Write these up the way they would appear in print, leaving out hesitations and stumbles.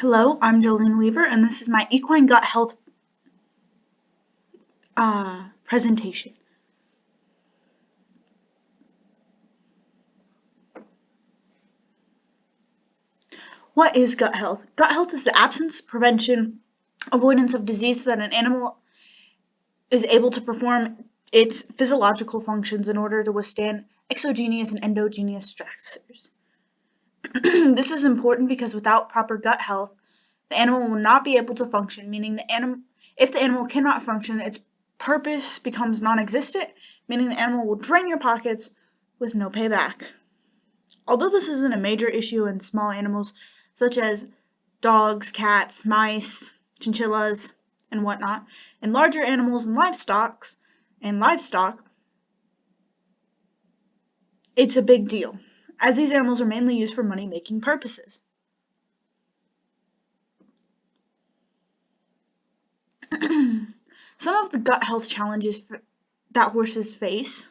Hello, I'm Jolene Weaver, and this is my equine gut health presentation. What is gut health? Gut health is the absence, prevention, avoidance of disease so that an animal is able to perform its physiological functions in order to withstand exogenous and endogenous stressors. This is important because without proper gut health, the animal will not be able to function, meaning if the animal cannot function, its purpose becomes non-existent, meaning the animal will drain your pockets with no payback. Although this isn't a major issue in small animals such as dogs, cats, mice, chinchillas, and whatnot, in larger animals and livestock, it's a big deal, as these animals are mainly used for money-making purposes. Some of the gut health challenges that horses face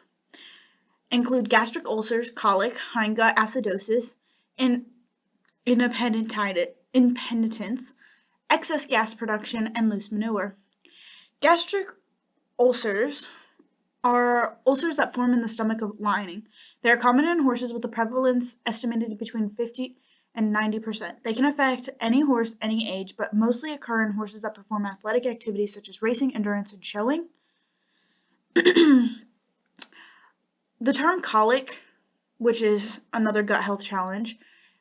include gastric ulcers, colic, hindgut acidosis, and impotence, excess gas production, and loose manure. Gastric ulcers are ulcers that form in the stomach lining. They are common in horses with a prevalence estimated between 50 and 90%. They can affect any horse, any age, but mostly occur in horses that perform athletic activities such as racing, endurance, and showing. The term colic, which is another gut health challenge,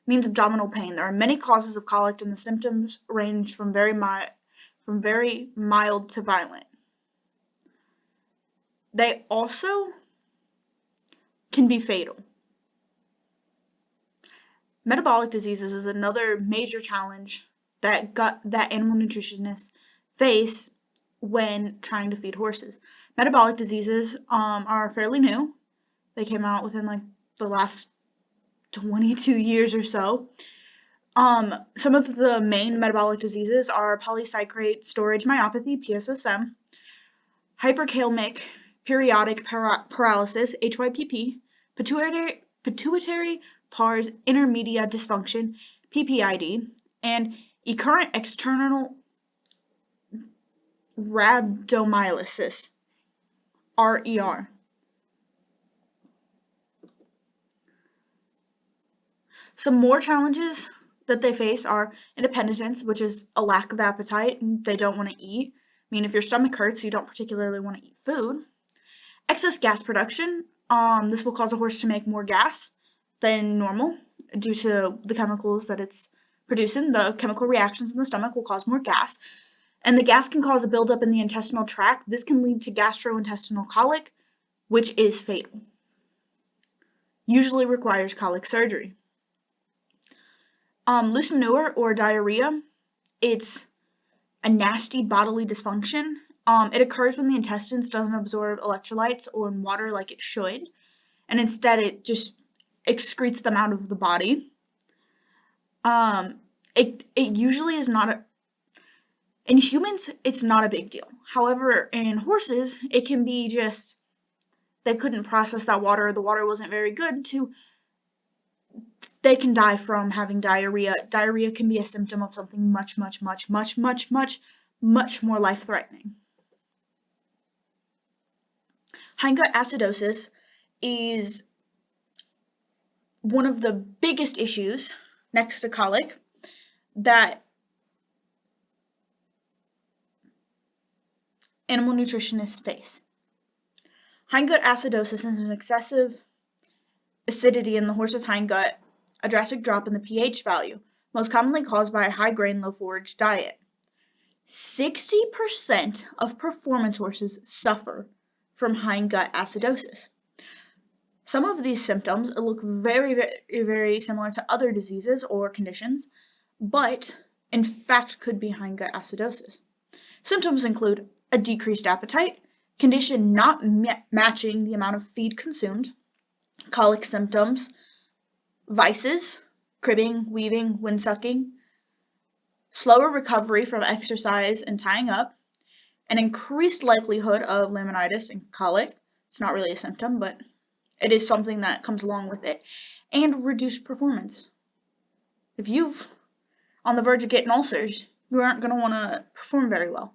means abdominal pain. There are many causes of colic, and the symptoms range from very mild to violent. They also can be fatal. Metabolic diseases is another major challenge that animal nutritionists face when trying to feed horses. Metabolic diseases are fairly new. They came out within the last 22 years or so. Some of the main metabolic diseases are polysaccharide storage myopathy, PSSM, hyperkalemic periodic paralysis, HYPP, pituitary pars intermedia dysfunction, PPID, and recurrent external rhabdomyolysis, RER. Some more challenges that they face are independence, which is a lack of appetite. They don't want to eat. I mean, if your stomach hurts, you don't particularly want to eat food. Excess gas production. This will cause a horse to make more gas than normal due to the chemicals that it's producing. The chemical reactions in the stomach will cause more gas, and the gas can cause a buildup in the intestinal tract. This can lead to gastrointestinal colic, which is fatal. Usually requires colic surgery. Loose manure or diarrhea, it's a nasty bodily dysfunction. It occurs when the intestines doesn't absorb electrolytes or water like it should, and instead it just excretes them out of the body. It usually is not in humans, it's not a big deal. However, in horses, it can be just they couldn't process that water, the water wasn't very good they can die from having diarrhea. Diarrhea can be a symptom of something much more life-threatening. Hindgut acidosis is one of the biggest issues next to colic that animal nutritionists face. Hindgut acidosis is an excessive acidity in the horse's hindgut, a drastic drop in the pH value, most commonly caused by a high-grain, low-forage diet. 60% of performance horses suffer from hindgut acidosis. Some of these symptoms look very similar to other diseases or conditions, but in fact could be hindgut acidosis. Symptoms include a decreased appetite, condition not matching the amount of feed consumed, colic symptoms, vices, cribbing, weaving, windsucking, slower recovery from exercise and tying up, an increased likelihood of laminitis and colic. It's not really a symptom, but it is something that comes along with it, and reduced performance. If you've on the verge of getting ulcers, you aren't going to want to perform very well.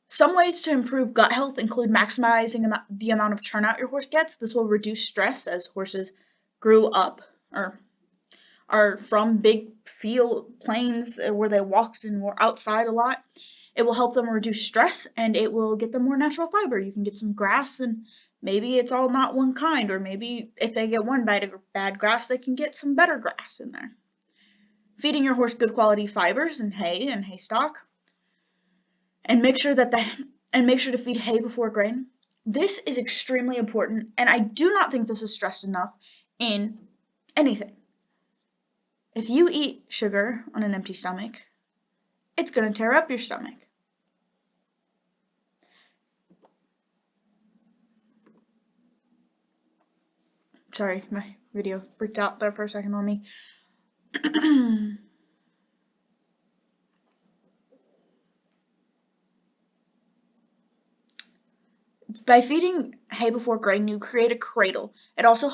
Some ways to improve gut health include maximizing the amount of turnout your horse gets. This will reduce stress as horses grew up or are from big field plains where they walked and were outside a lot. It will help them reduce stress, and it will get them more natural fiber. You can get some grass, and maybe it's all not one kind, or maybe if they get one bad grass, they can get some better grass in there. Feeding your horse good quality fibers and hay stock, and make sure to feed hay before grain. This is extremely important, and I do not think this is stressed enough in anything. If you eat sugar on an empty stomach, it's going to tear up your stomach. Sorry, my video freaked out there for a second on me. By feeding hay before grain, you create a cradle. It also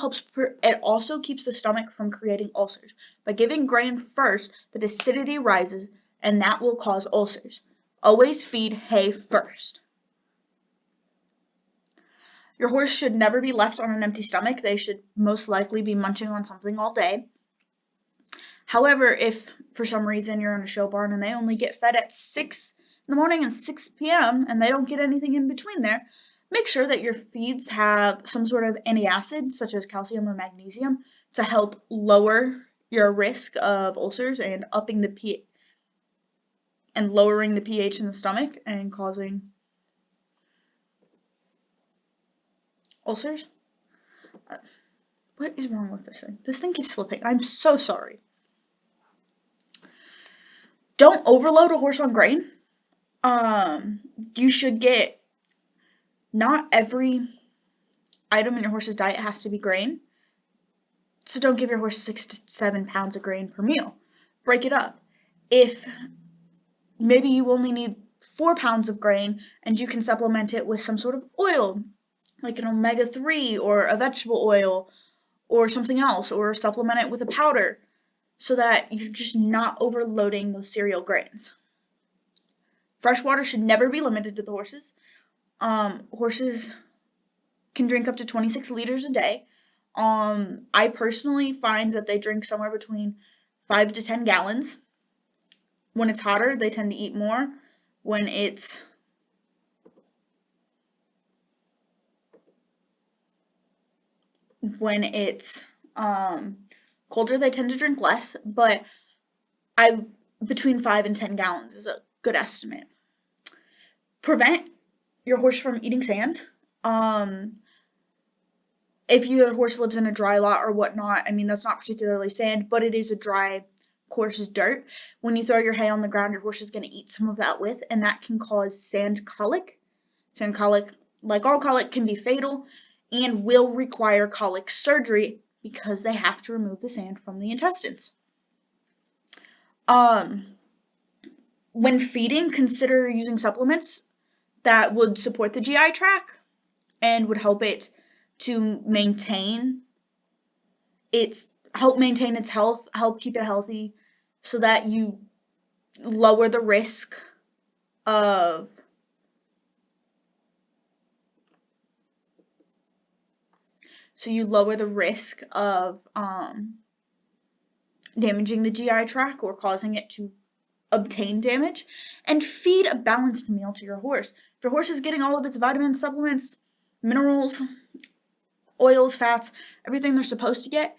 keeps the stomach from creating ulcers. By giving grain first, the acidity rises, and that will cause ulcers. Always feed hay first. Your horse should never be left on an empty stomach. They should most likely be munching on something all day. However, if for some reason you're in a show barn and they only get fed at 6 in the morning and 6 p.m. and they don't get anything in between there, make sure that your feeds have some sort of antacid, such as calcium or magnesium, to help lower your risk of ulcers and lowering the pH in the stomach and causing ulcers. What is wrong with this thing? This thing keeps flipping. I'm so sorry. Don't overload a horse on grain. You should get, not every item in your horse's diet has to be grain. So don't give your horse 6 to 7 pounds of grain per meal. Break it up. If maybe you only need 4 pounds of grain and you can supplement it with some sort of oil, like an omega-3 or a vegetable oil or something else, or supplement it with a powder so that you're just not overloading those cereal grains. Fresh water should never be limited to the horses. Horses can drink up to 26 liters a day. I personally find that they drink somewhere between 5 to 10 gallons. When it's hotter, they tend to eat more. When it's colder, they tend to drink less, but between 5 and 10 gallons is a good estimate. Prevent your horse from eating sand. If your horse lives in a dry lot or whatnot, I mean, that's not particularly sand, but it is a dry, coarse dirt. When you throw your hay on the ground, your horse is going to eat some of that with, and that can cause sand colic. Sand colic, like all colic, can be fatal and will require colic surgery because they have to remove the sand from the intestines. When feeding, consider using supplements that would support the GI tract and would help it to maintain its health, help keep it healthy, so that you lower the risk of damaging the GI tract or causing it to obtain damage. And feed a balanced meal to your horse. If your horse is getting all of its vitamins, supplements, minerals, oils, fats, everything they're supposed to get,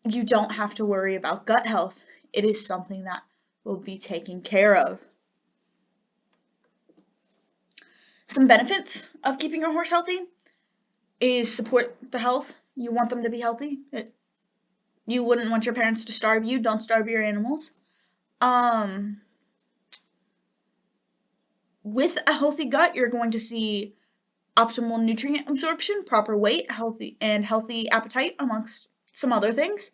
you don't have to worry about gut health. It is something that will be taken care of. Some benefits of keeping your horse healthy is support the health. You want them to be healthy. You wouldn't want your parents to starve you. Don't starve your animals. With a healthy gut, you're going to see optimal nutrient absorption, proper weight, healthy appetite, amongst some other things.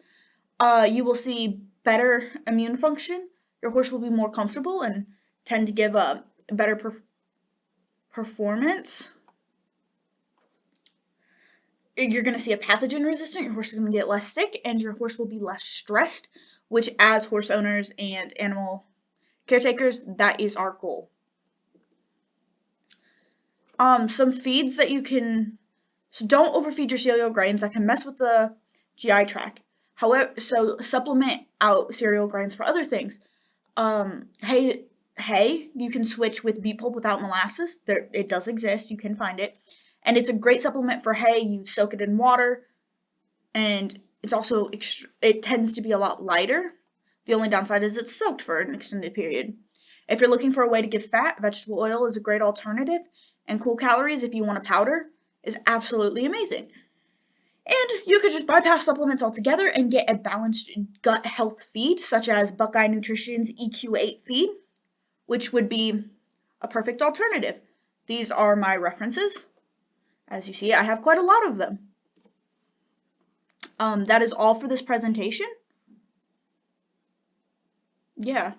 You will see better immune function. Your horse will be more comfortable and tend to give a better performance. You're going to see a pathogen resistant. Your horse is going to get less sick, and your horse will be less stressed, which as horse owners and animal caretakers, that is our goal. Some feeds that you can, so don't overfeed your cereal grains, that can mess with the GI tract. However, so supplement out cereal grains for other things. Hay, you can switch with beet pulp without molasses. It does exist, you can find it. And it's a great supplement for hay. You soak it in water, and it's also, it tends to be a lot lighter. The only downside is it's soaked for an extended period. If you're looking for a way to give fat, vegetable oil is a great alternative, and Cool Calories, if you want a powder, is absolutely amazing. And you could just bypass supplements altogether and get a balanced gut health feed, such as Buckeye Nutrition's EQ8 feed, which would be a perfect alternative. These are my references. As you see, I have quite a lot of them. That is all for this presentation. Yeah.